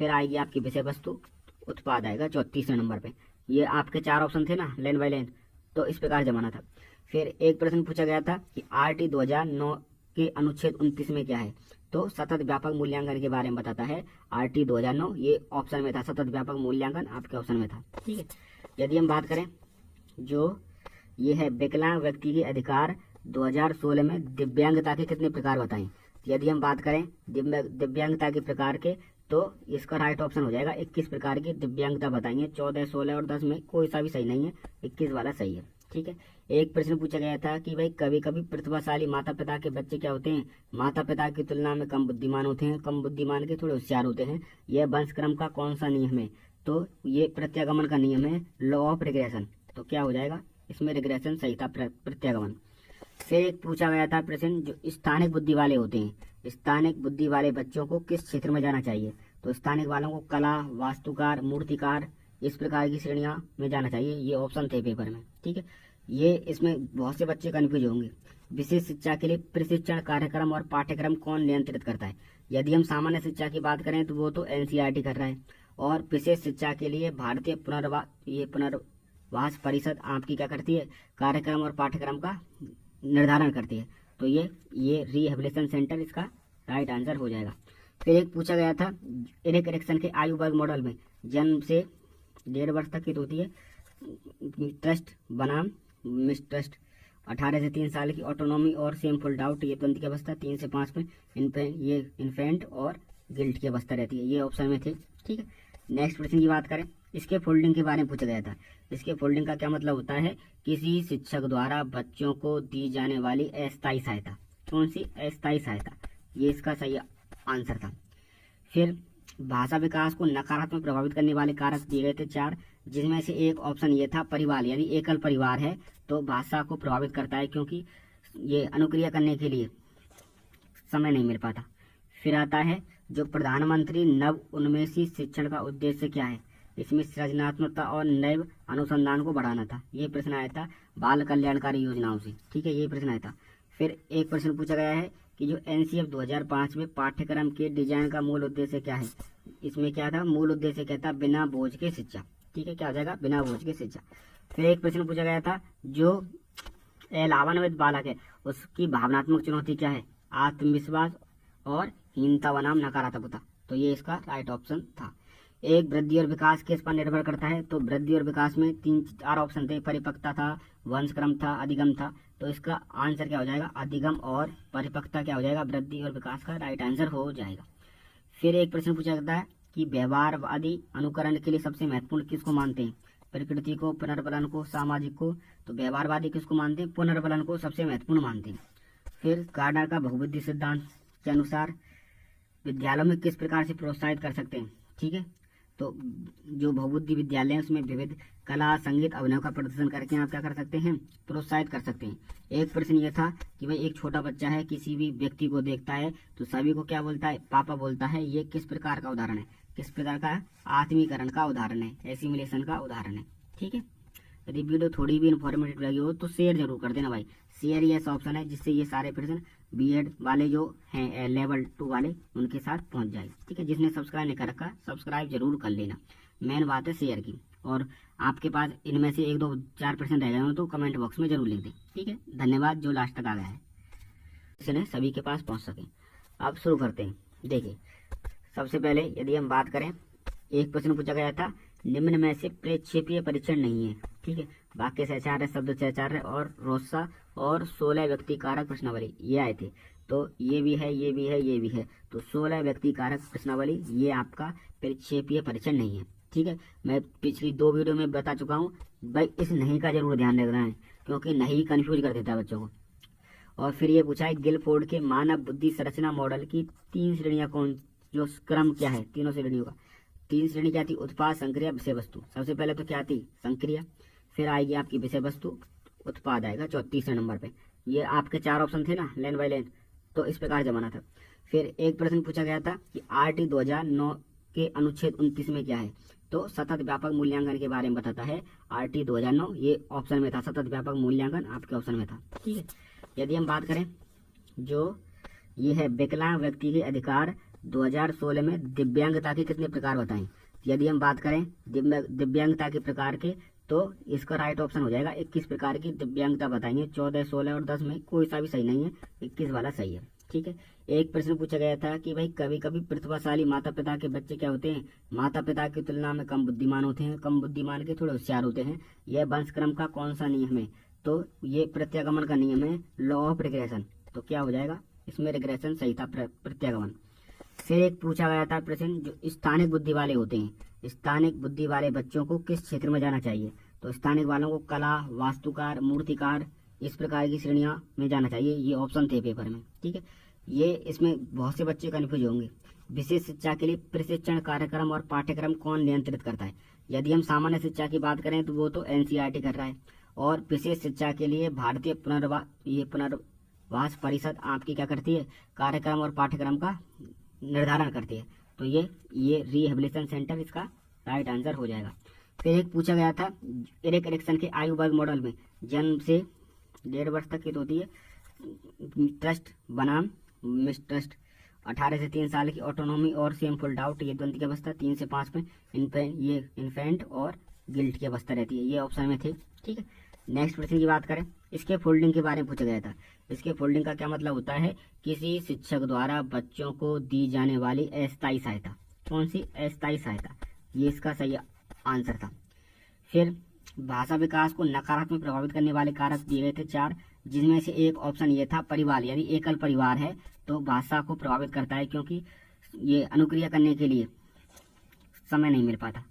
फिर आएगी आपकी विषय वस्तु, उत्पाद आएगा 34वें नंबर पे। ये आपके 4 ऑप्शन थे ना लाइन बाय लाइन, तो इस प्रकार जमाना था। फिर एक प्रश्न पूछा गया था कि आरटी 2009 के अनुच्छेद 29 में क्या है, तो सतत व्यापक मूल्यांकन के बारे में बताता है। आरटी 2009 ये ऑप्शन में था, सतत व्यापक मूल्यांकन आपके ऑप्शन में था। ठीक है, यदि हम बात करें जो ये है विकलांग व्यक्ति के अधिकार 2016 में दिव्यांगता के कितने प्रकार बताएं। यदि हम बात करें दिव्यांगता के प्रकार के, तो इसका राइट ऑप्शन हो जाएगा 21 प्रकार की दिव्यांगता बताएंगे। 14, 16 और 10 में कोई सा भी सही नहीं है, 21 वाला सही है। ठीक है, एक प्रश्न पूछा गया था कि भाई कभी कभी प्रतिभाशाली माता पिता के बच्चे क्या होते हैं, माता पिता की तुलना में कम बुद्धिमान होते हैं, कम बुद्धिमान के थोड़े होशियार होते हैं। यह वंशक्रम का कौन सा नियम है, तो ये प्रत्यागमन का नियम है, लॉ ऑफ रिग्रेशन। तो क्या हो जाएगा इसमें, रिग्रेशन सही था, प्रत्यागमन। फिर एक पूछा गया था प्रश्न जो स्थानिक बुद्धि वाले होते हैं, स्थानिक बुद्धि वाले बच्चों को किस क्षेत्र में जाना चाहिए, तो स्थानिक वालों को कला, वास्तुकार, मूर्तिकार, इस प्रकार की श्रेणियां में जाना चाहिए। ये ऑप्शन थे पेपर में। ठीक है, ये इसमें बहुत से बच्चे कंफ्यूज होंगे। विशेष शिक्षा के लिए प्रशिक्षण कार्यक्रम और पाठ्यक्रम कौन नियंत्रित करता है। यदि हम सामान्य शिक्षा की बात करें तो वो तो एनसीईआरटी कर रहा है, और विशेष शिक्षा के लिए भारतीय पुनर्वास परिषद आपकी क्या करती है, कार्यक्रम और पाठ्यक्रम का निर्धारण करती है। तो ये रिहेबिलिटेशन सेंटर इसका राइट आंसर हो जाएगा। फिर एक पूछा गया था इरिक एरिक्सन के आयु वर्ग मॉडल में जन्म से 1.5 वर्ष तक की होती है ट्रस्ट बनाम मिसट्रस्ट, 18 से 3 साल की ऑटोनॉमी और सेमफुल डाउट, ये द्वंद्व की अवस्था, 3 से 5 में ये इन्फेंट और गिल्ट की अवस्था रहती है। ये ऑप्शन में थे। ठीक है, नेक्स्ट प्रश्न की बात करें, इसके फोल्डिंग के बारे में पूछा गया था। इसके फोल्डिंग का क्या मतलब होता है, किसी शिक्षक द्वारा बच्चों को दी जाने वाली अस्थायी सहायता। कौन सी अस्थायी सहायता, ये इसका सही आंसर था। फिर भाषा विकास को नकारात्मक प्रभावित करने वाले कारक दिए गए थे 4, जिसमें से एक ऑप्शन ये था परिवार, यदि एकल परिवार है तो भाषा को प्रभावित करता है, क्योंकि ये अनुक्रिया करने के लिए समय नहीं मिल पाता। फिर आता है जो प्रधानमंत्री नव उन्मेषी शिक्षण का उद्देश्य क्या है, इसमें सृजनात्मकता और नैव अनुसंधान को बढ़ाना था। ये प्रश्न आया था बाल कल्याणकारी योजनाओं से। ठीक है, ये प्रश्न आया था। फिर एक प्रश्न पूछा गया है कि जो एनसीएफ 2005 में पाठ्यक्रम के डिजाइन का मूल उद्देश्य क्या है, इसमें क्या था, मूल उद्देश्य क्या था, बिना बोझ के शिक्षा। ठीक है, क्या हो जाएगा, बिना बोझ के शिक्षा। फिर एक प्रश्न पूछा गया था जो लाभान्वित बालक है उसकी भावनात्मक चुनौती क्या है, आत्मविश्वास और हीनता बनाम नकारात्मकता। तो ये इसका राइट ऑप्शन था। एक वृद्धि और विकास किस पर निर्भर करता है, तो वृद्धि और विकास में 3-4 ऑप्शन थे, परिपक्वता था, वंशक्रम था, अधिगम था। तो इसका आंसर क्या हो जाएगा, अधिगम और परिपक्वता क्या हो जाएगा, वृद्धि और विकास का राइट आंसर हो जाएगा। फिर एक प्रश्न पूछा जाता है कि व्यवहारवादी अनुकरण के लिए सबसे महत्वपूर्ण किसको मानते हैं, प्रकृति को, पुनर्बलन को, सामाजिक को। तो व्यवहारवादी किसको मानते हैं, पुनर्बलन को सबसे महत्वपूर्ण मानते हैं। फिर गार्डनर का बहुबुद्धि सिद्धांत के अनुसार विद्यालयों में किस प्रकार से प्रोत्साहित कर सकते हैं। ठीक है, तो जो बहुबुद्धि विद्यालय है उसमें विविध कला, संगीत, अभिनय का प्रदर्शन करके आप क्या कर सकते हैं, प्रोत्साहित कर सकते हैं। एक प्रश्न ये था कि भाई एक छोटा बच्चा है किसी भी व्यक्ति को देखता है तो सभी को क्या बोलता है, पापा बोलता है। ये किस प्रकार का उदाहरण है, किस प्रकार का, आत्मीकरण का उदाहरण है, एसिमिलेशन का उदाहरण है। ठीक है, यदि वीडियो थोड़ी भी इन्फॉर्मेटिव लगी हो तो शेयर जरूर कर देना भाई। शेयर ये ऐसा ऑप्शन है जिससे ये सारे प्रश्न बीएड वाले जो हैं लेवल 2 वाले उनके साथ पहुंच जाए। ठीक है, जिसने सब्सक्राइब नहीं कर रखा सब्सक्राइब जरूर कर लेना, मेन बात है शेयर की। और आपके पास इनमें से 1-2-4% रह गए हो तो कमेंट बॉक्स में जरूर लिख दें। ठीक है, धन्यवाद जो लास्ट तक आ गया है, इसने सभी के पास पहुंच सके। अब शुरू करते हैं। देखिए, सबसे पहले यदि हम बात करें, एक प्रश्न पूछा गया था निम्न में से प्रेक्षेपीय परीक्षण नहीं है। ठीक है, वाक्य सहचार्य, शब्द सहचार्य और रोसा और 16 व्यक्ति कारक प्रश्नावली ये आए थे। तो ये भी है, ये भी है, ये भी है। तो 16 व्यक्ति कारक प्रश्नावली ये आपका प्रक्षेपीय परीक्षण नहीं है। ठीक है, मैं पिछली 2 वीडियो में बता चुका हूँ भाई, इस नहीं का जरूर ध्यान रखना है क्योंकि नहीं कंफ्यूज कर देता है बच्चों को। और फिर ये पूछा है गिलफोर्ड के मानव बुद्धि संरचना मॉडल की 3 श्रेणियां कौन, जो क्रम क्या है तीनों श्रेणियों का। 3 श्रेणी क्या थी, उत्पाद, संक्रिया, विषय वस्तु। सबसे पहले तो क्या थी, संक्रिया। फिर आएगी आपकी विषय वस्तु, उत्पाद आएगा 34वें नंबर पे। ये आपके 4 ऑप्शन थे ना लाइन बाय लाइन, तो इस प्रकार जमाना था। फिर एक प्रश्न पूछा गया था कि आरटी 2009 के अनुच्छेद 29 में क्या है, तो सतत व्यापक मूल्यांकन के बारे में बताता है। आरटी 2009 ये ऑप्शन में था, सतत व्यापक मूल्यांकन आपके ऑप्शन में था। ठीक है, यदि हम बात करें जो ये है विकलांग व्यक्ति के अधिकार 2016 में दिव्यांगता के कितने प्रकार बताएं। यदि हम बात करें दिव्यांगता के प्रकार के, तो इसका राइट ऑप्शन हो जाएगा 21 प्रकार की दिव्यांगता बताएंगे। 14, 16 और 10 में कोई सा भी सही नहीं है, 21 वाला सही है। ठीक है। एक प्रश्न पूछा गया था कि भाई कभी कभी प्रतिभाशाली माता पिता के बच्चे क्या होते हैं, माता पिता की तुलना में कम बुद्धिमान होते हैं, कम बुद्धिमान के थोड़े होशियार होते हैं। यह वंशक्रम का कौन सा नियम है, तो ये प्रत्यागमन का नियम है, लॉ ऑफ रिग्रेशन। तो क्या हो जाएगा, इसमें रिग्रेशन सही था, प्रत्यागमन। फिर एक पूछा गया था प्रश्न, जो स्थानिक बुद्धि वाले होते हैं, स्थानिक बुद्धि वाले बच्चों को किस क्षेत्र में जाना चाहिए। तो स्थानिक वालों को कला, वास्तुकार, मूर्तिकार, इस प्रकार की श्रेणियां में जाना चाहिए। ये ऑप्शन थे पेपर में। ठीक है। ये इसमें बहुत से बच्चे कन्फ्यूज होंगे। विशेष शिक्षा के लिए प्रशिक्षण कार्यक्रम और पाठ्यक्रम कौन नियंत्रित करता है। यदि हम सामान्य शिक्षा की बात करें तो वो तो एनसीईआरटी कर रहा है, और विशेष शिक्षा के लिए भारतीय पुनर्वास परिषद आपकी क्या करती है, कार्यक्रम और पाठ्यक्रम का निर्धारण करती है। तो ये रिहेबिलिटेशन सेंटर इसका राइट आंसर हो जाएगा। फिर एक पूछा गया था, एरिक एरिक्सन के आयु वर्ग मॉडल में जन्म से 1.5 वर्ष तक की तो होती है ट्रस्ट बनाम मिसट्रस्ट, 18 से 3 साल की ऑटोनॉमी और शेमफुल डाउट, ये द्वंद्व की अवस्था, 3 से 5 में ये इन्फेंट और गिल्ट की अवस्था रहती है। ये ऑप्शन में थे। ठीक है। नेक्स्ट प्रश्न की बात करें, इसके फोल्डिंग के बारे में पूछा गया था। इसके फोल्डिंग का क्या मतलब होता है, किसी शिक्षक द्वारा बच्चों को दी जाने वाली अस्थायी सहायता। कौन सी अस्थायी सहायता, ये इसका सही आंसर था। फिर भाषा विकास को नकारात्मक प्रभावित करने वाले कारक दिए गए थे 4, जिनमें से एक ऑप्शन ये था परिवार। यदि एकल परिवार है तो भाषा को प्रभावित करता है, क्योंकि ये अनुक्रिया करने के लिए समय नहीं मिल पाता।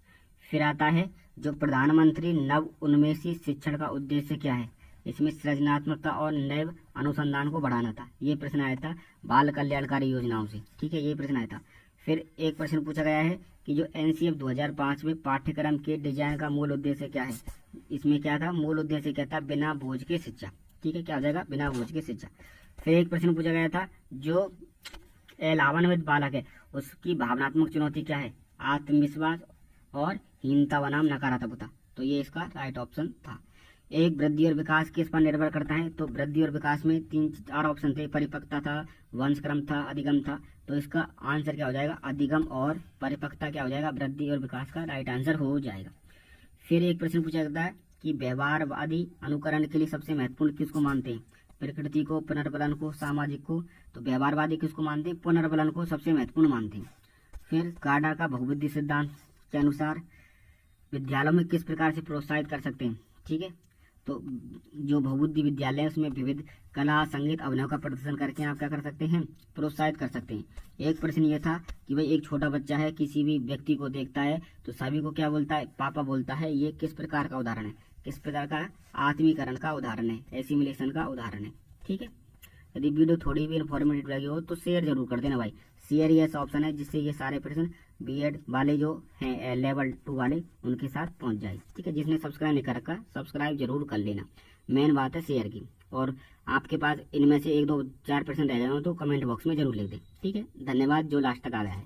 फिर आता है जो प्रधानमंत्री नव उन्मेषी शिक्षण का उद्देश्य क्या है, इसमें सृजनात्मकता और नव अनुसंधान को बढ़ाना था। ये प्रश्न आया था बाल कल्याणकारी योजनाओं से। ठीक है, ये प्रश्न आया था। फिर एक प्रश्न पूछा गया है कि जो एनसीएफ 2005 में पाठ्यक्रम के डिजाइन का मूल उद्देश्य क्या है। इसमें क्या था, मूल उद्देश्य क्या था, बिना बोझ के शिक्षा। ठीक है, क्या हो जाएगा, बिना बोझ के शिक्षा। फिर एक प्रश्न पूछा गया था, जो लाभान्वित बालक है उसकी भावनात्मक चुनौती क्या है, आत्मविश्वास और हीनता बनाम नकारात्मकता। तो ये इसका राइट ऑप्शन था। एक वृद्धि और विकास किस पर निर्भर करता है, तो वृद्धि और विकास में 3-4 ऑप्शन थे, परिपक्वता था, वंशक्रम था, अधिगम था। तो इसका आंसर क्या हो जाएगा, अधिगम और परिपक्वता क्या हो जाएगा, वृद्धि और विकास का राइट आंसर हो जाएगा। फिर एक प्रश्न पूछा जाता है कि व्यवहारवादी अनुकरण के लिए सबसे महत्वपूर्ण किसको मानते हैं, प्रकृति को, पुनर्बलन को, सामाजिक को। तो व्यवहारवादी किसको मानते हैं, पुनर्बलन को सबसे महत्वपूर्ण मानते हैं। फिर कार्डर का बहुबुद्धि सिद्धांत के अनुसार विद्यालयों में किस प्रकार से प्रोत्साहित कर सकते हैं। ठीक है, तो जो बहुबुद्धि विद्यालय है उसमें विविध कला, संगीत, अभिनय का प्रदर्शन करके आप क्या कर सकते हैं, प्रोत्साहित कर सकते हैं। एक प्रश्न ये था कि भाई एक छोटा बच्चा है, किसी भी व्यक्ति को देखता है तो सभी को क्या बोलता है, पापा बोलता है। ये किस प्रकार का उदाहरण है, किस प्रकार का, आत्मीकरण का उदाहरण है, एसिमिलेशन का उदाहरण है। ठीक है, यदि वीडियो थोड़ी भी इन्फॉर्मेटिव लगी हो तो शेयर जरूर कर देना भाई। शेयर ये ऐसा ऑप्शन है जिससे ये सारे प्रश्न बीएड वाले जो हैं लेवल 2 वाले उनके साथ पहुंच जाए। ठीक है, जिसने सब्सक्राइब नहीं कर रखा सब्सक्राइब जरूर कर लेना। मेन बात है शेयर की। और आपके पास इनमें से 1-2-4% रह जाए तो कमेंट बॉक्स में जरूर लिख दें। ठीक है, धन्यवाद जो लास्ट तक आ गया है।